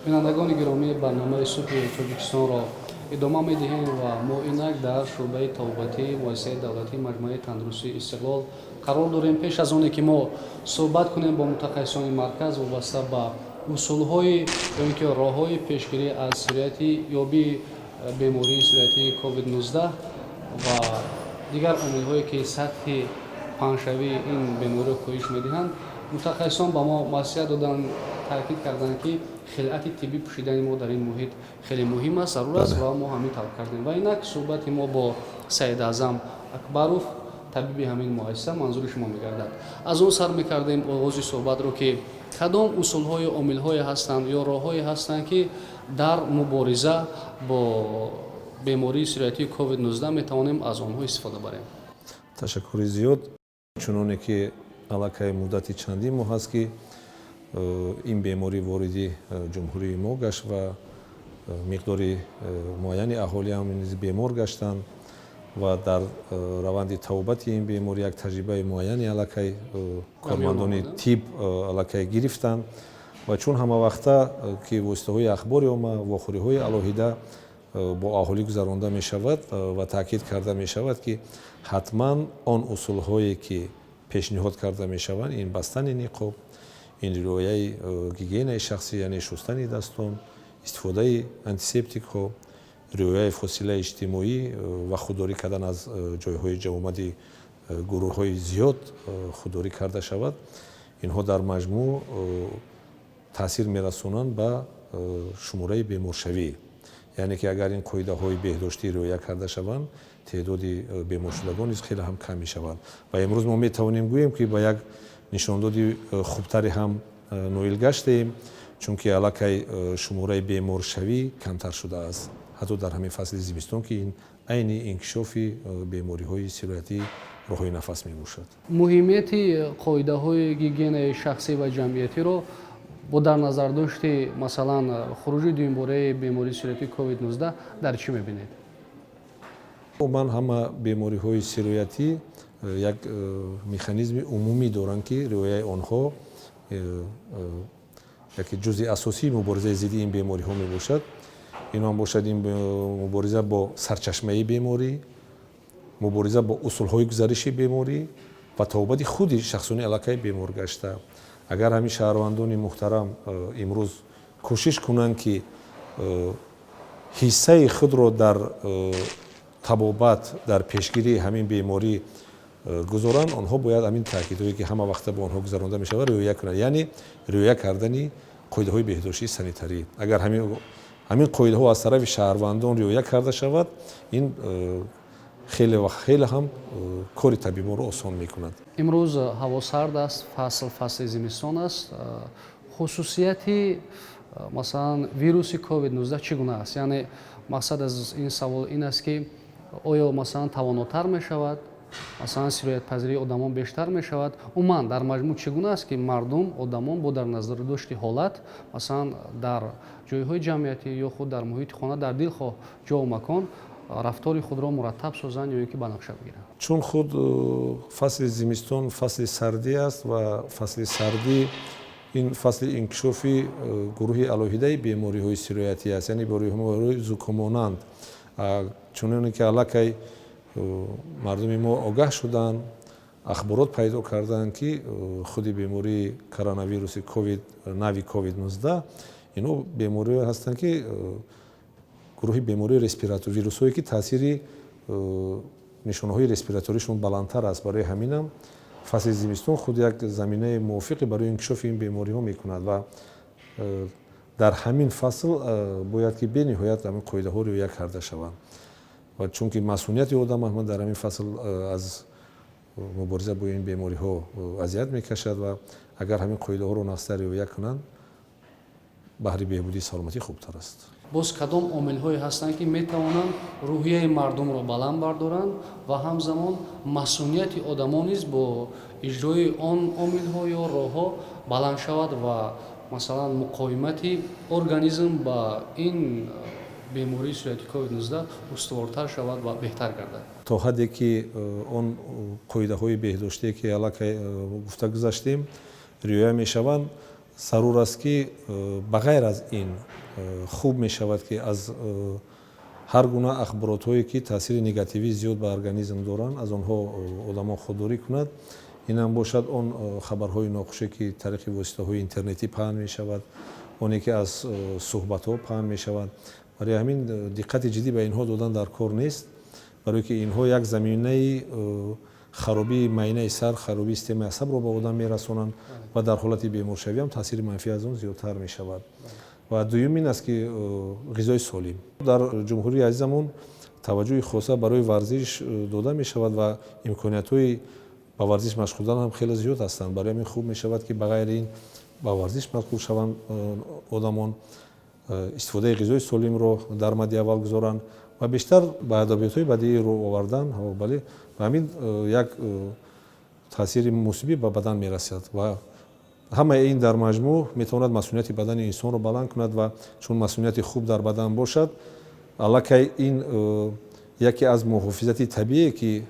بینندگان گرامی برنامه صبح تاجیکستان را ادامه می‌دهیم و ما اینک در شعبه طبابتی مؤسسه دولتی مجموعه تندرستی استقلال قرار داریم. پیش از آنکه ما صحبت کنیم با متخصصان مرکز وابسته به اصول‌های یا اینکه راه‌های پیشگیری از سریعتی یابی بیماری سریعتی کووید 19 و دیگر عامل‌هایی که سطح پنجشوی این بیماری را کاهش می‌دهند، متخصصان با ما مصیحت دادن، تاکید کردند که خلعت طبی پوشیدن ما در این محیط خیلی مهم است، ضرور است و ما همین طلب کردیم. و اینک صحبت ما با سید اعظم اکبروف طبیب همین مؤسسه منظور شما می‌گردد. از اون سر می‌کردیم آغاز صحبت رو که کدام اصول‌های عامل‌های هستند یا راه‌های هستند که در مبارزه با بیماری سریعتی کووید 19 می‌توانیم از آنها استفاده بریم. تشکر زیاد. چنانه که علاقه مدتی چندی ماه است که این بیماری واردی جمهوری ما گشت و مقداری معینی اهالی هم بیمار گشتند و در روند توبت این بیماری یک تجربه معینی علاقه کارمندان طب علاقه گرفتند و چون همه وقتا که واسطه‌های اخباری و واخوری‌های علاهیده با اهالی گذرانده می شود و تاکید کرده می شود که حتما آن اصول‌هایی که پیشنهاد کرده می شوند، این بستن نقاب، این رعایت گیگین شخصی یعنی شستن دستان، استفاده آنتیسپتیک ها، رعایت فاصله اجتماعی و خودداری کردن از جایهای جمعیت گروه‌های زیاد خودداری کرده شود، اینها در مجموع تاثیر می‌رسانند به شماره بیمارشوی. یعنی که اگر این قاعده‌های بهداشتی رعایت کرده شوند، تعداد بیمارشدگان خیلی هم کم می‌شوند و امروز ما می‌توانیم گوییم که با یک نشاندادی خوبتری هم نویل گشتیم، چون که علاقه شماره بیمارشوی کمتر شده است، حتی در همین فصل زمستان که این عین انکشاف بیماری‌های سریعتی راه‌های نفس می‌باشد. مهمیت قاعده‌های گیگین شخصی و جمعیتی رو با در نظر داشته مثلا خروج دومباره بیماری سریعتی کووید 19 در چی می‌بینید؟ من همه بیماری‌های سریعتی یک مکانیزم عمومی دارند که رعایت آنها یک جزء اساسی مبارزه ضد این بیماری‌ها میباشد. این هم باشد این مبارزه با سرچشمه بیماری، مبارزه با اصول‌های گزارش بیماری و توبت خود شخصانی علاقه بیمار گشته. اگر همین شهروندان محترم امروز کوشش کنند که حصه خود را در طبابت در پیشگیری همین بیماری گذارند، آنها باید همین تاکیدهایی که همه وقت با آنها گذرانده می شود رعایت کنند، یعنی رعایت کردن قاعده‌های بهداشتی سانیتری. اگر همین قاعده‌ها از طرف شهروندان رعایت کرده شود، این خیلی و خیلی هم کار طبیبان را آسان می‌کند. امروز هوا سرد است، فصل زمستان است. خصوصیت مثلا ویروس کووید 19 چگونه است؟ یعنی مقصد از این سوال این است که آیا مثلا تواناتر می شود، مثلا سرایت پذیری آدمان بیشتر می شود؟ عموما در مجموع چگونه است که مردم آدمان با در نظر داشت حالت مثلا در جایهای جمعیتی یا خود در محیط خانه در دلخواه جا و مکان رفتار خود را مرتب سازند یا اینکه بنفشه بگیرند؟ چون خود فصل زمستان فصل سردی است و فصل سردی این فصل انکشاف گروه علاهیده بیماری‌های سریعتی است، یعنی بیماری‌های زکامانند. چون که علاقه مردم ما آگاه شدند، اخبارات پیدا کردند که خود بیماری کرونا ویروس کووید نوی کووید 19 اینا بیماری هستند که گروه بیماری رسپیراتوری ویروس‌هایی که تاثیر نشانه‌های رسپیراتوریشون بلندتر است. برای همینم فصل زمستان خود یک زمینه موافقی برای انکشاف این بیماری‌ها می‌کند و در همین فصل باید که به نهایت همین قاعده‌ها رعایت کرده شوند و چون که مسئولیت آدم هم در همین فصل از مبارزه با این بیماری‌ها اذیت می‌کشد و اگر همین قاعده‌ها رو ناسته رعایت کنند بهره بهبودی سلامتی خوبتر است. باز کدام عامل‌هایی هستند که می‌توانند روحیه مردم را بلند بردارند و همزمان مسئولیت آدمان نیز با اجرای آن عامل‌ها یا راه‌ها بلند شود و مثلا مقاومت ارگانیسم با این بیماری سریعتی کووید 19 استوارتر شود و بهتر گردد. تا حدی که آن قاعده‌های بهداشتی که علاقه گفته گذاشتیم رعایت می‌شوند، ضرور است که بغیر از این хуб мешавад ки аз ҳар гуна ахборотҳое ки таъсири негативӣ зиёд ба организм доранд аз онҳо одамон худдорӣ кунад. Инам бошад он хабарҳои нохуше ки тариқи воситаҳои интернетӣ паҳн мешавад, оне ки аз суҳбатҳо паҳн мешавад. барои ҳамин диққати ҷиддӣ ба инҳо додан дар кор нест, барое ки инҳо як заминаи харобии майнаи сар, харобии системаи асабро ба одам мерасонанд ва дар ҳолати беморшавӣ ҳам таъсири манфӣ аз он зиёдтар мешавад. ва дуюм ин аст ки ғизои солим дар ҷумҳурии азизамон таваҷҷӯҳи хоса барои варзиш дода мешавад ва имкониятҳои ба варзиш машғулдан ҳам хеле зиёд ҳастанд. барои ҳамин хуб мешавад ки ба ғайри ин ба варзиш машғул шаванд одамон, истифодаи ғизои солимро дар мадди аввал гузоранд ва бештар ба адабиётҳои бадиӣ рӯ овардан. Бале ва ҳамин як таъсири мусибӣ ба бадан мерасад ва ҳамаи ин дар маҷмӯъ метавонад масъулияти бадани инсонро баланд кунад ва чун масъулияти хуб дар бадан бошад, аллакай ин яке аз муҳофизати табиие ки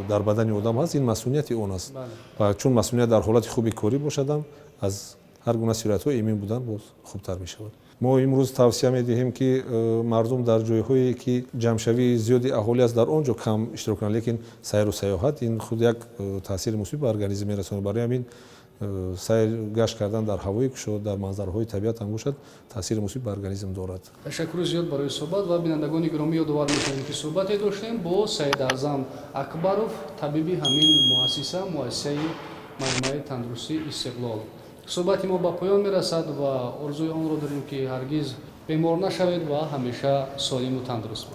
дар бадани одам ҳаст, ин масъулияти он аст. ва чун масъулият дар ҳолати хуби корӣ бошадам, аз ҳар гуна сироятҳо эмин будан боз хубтар мешавад. мо имрӯз тавсия медиҳем ки мардум дар ҷойҳое ки ҷамъшавии зиёди аҳолӣ аст дар он ҷо кам иштирок кунанд, лекин сайру саёҳат ин худ як таъсири мусбит ба организм мерасонад. барои ҳамин сайр гашт кардан дар ҳавои кушод, дар манзараҳои табиат ҳам бошад, таъсири мусбит ба организм дорад. ташаккури зиёд барои суҳбат ва бинандагони гиромӣ ёдовар мешавем ки суҳбате доштем бо Саидаъзам Акбаров, табиби ҳамин муассисаи маҷмӯаи тандурустии Истиқлол. суҳбати мо ба поён мерасад ва орзуи онро дорем ки ҳаргиз бемор нашавед ва ҳамеша солиму тандуруст бошед.